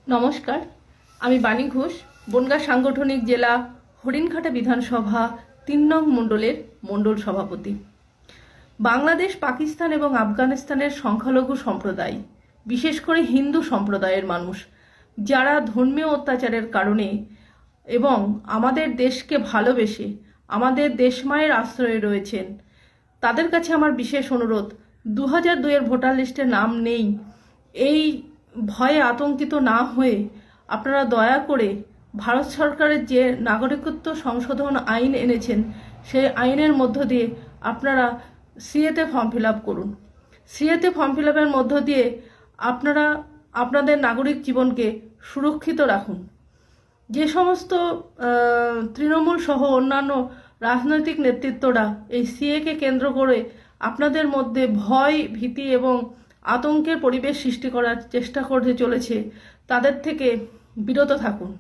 নমস্কার, আমি বাণী ঘোষ, বনগাঁ সাংগঠনিক জেলা হরিণঘাটা বিধানসভা ৩ নং মণ্ডলের মণ্ডল সভাপতি। বাংলাদেশ, পাকিস্তান এবং আফগানিস্তানের সংখ্যালঘু সম্প্রদায়, বিশেষ করে হিন্দু সম্প্রদায়ের মানুষ যারা ধর্মীয় অত্যাচারের কারণে এবং আমাদের দেশকে ভালোবেসে আমাদের দেশমায়ের আশ্রয়ে রয়েছেন, তাদের কাছে আমার বিশেষ অনুরোধ, 2002-এর ভোটার লিস্টে নাম নেই এই ভয়ে আতঙ্কিত না হয়ে আপনারা দয়া করে ভারত সরকারের যে নাগরিকত্ব সংশোধন আইন এনেছেন সেই আইনের মধ্য দিয়ে আপনারা সিএতে ফর্ম ফিল আপ করুন। সিএতে ফর্ম ফিল আপের মধ্য দিয়ে আপনারা আপনাদের নাগরিক জীবনকে সুরক্ষিত রাখুন। যে সমস্ত তৃণমূল সহ অন্যান্য রাজনৈতিক নেতৃত্বরা এই সিএকে কেন্দ্র করে আপনাদের মধ্যে ভয়, ভীতি এবং আতঙ্কের পরিবেশ সৃষ্টি করার চেষ্টা করতে চলেছে, তাদের থেকে বিরত থাকুন।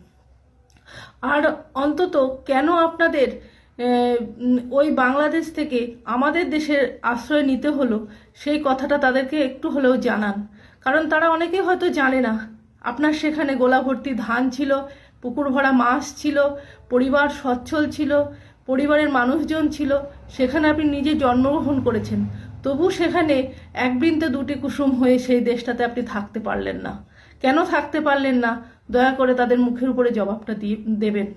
আর অন্তত কেন আপনাদের ওই বাংলাদেশ থেকে আমাদের দেশের আশ্রয় নিতে হলো সেই কথাটা তাদেরকে একটু হলেও জানান, কারণ তারা অনেকেই হয়তো জানে না আপনার সেখানে গোলা ভর্তি ধান ছিল, পুকুর ভরা মাছ ছিল, পরিবার সচ্ছল ছিল, পরিবারের মানুষজন ছিল, সেখানে আপনি নিজে জন্মগ্রহণ করেছেন, তবু সেখানে এক বৃন্তে দুটি কুসুম হয়ে সেই দেশটাতে আপনি থাকতে পারলেন না। কেন থাকতে পারলেন না, দয়া করে তাদের মুখের উপরে জবাবটা দেবেন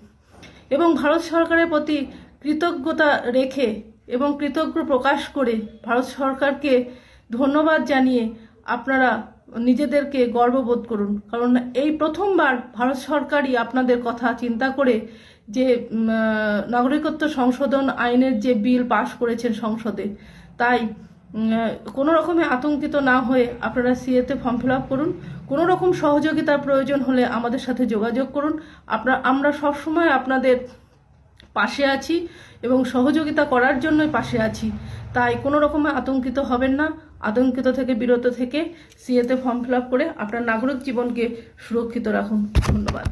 এবং ভারত সরকারের প্রতি কৃতজ্ঞতা রেখে এবং কৃতজ্ঞ প্রকাশ করে ভারত সরকারকে ধন্যবাদ জানিয়ে আপনারা নিজেদেরকে গর্ববোধ করুন। কারণ এই প্রথমবার ভারত সরকারই আপনাদের কথা চিন্তা করে যে নাগরিকত্ব সংশোধন আইনের যে বিল পাশ করেছেন সংসদে, তাই কোনো রকমে আতঙ্কিত না হয়ে আপনারা সিএতে ফর্ম ফিল আপ করুন। কোনো রকম সহযোগিতার প্রয়োজন হলে আমাদের সাথে যোগাযোগ করুন। আমরা সবসময় আপনাদের পাশে আছি এবং সহযোগিতা করার জন্যই পাশে আছি। তাই কোনো রকমে আতঙ্কিত হবেন না। আতঙ্কিত থেকে বিরত থেকে সিএতে ফর্ম ফিল আপ করে আপনার নাগরিক জীবনকে সুরক্ষিত রাখুন। ধন্যবাদ।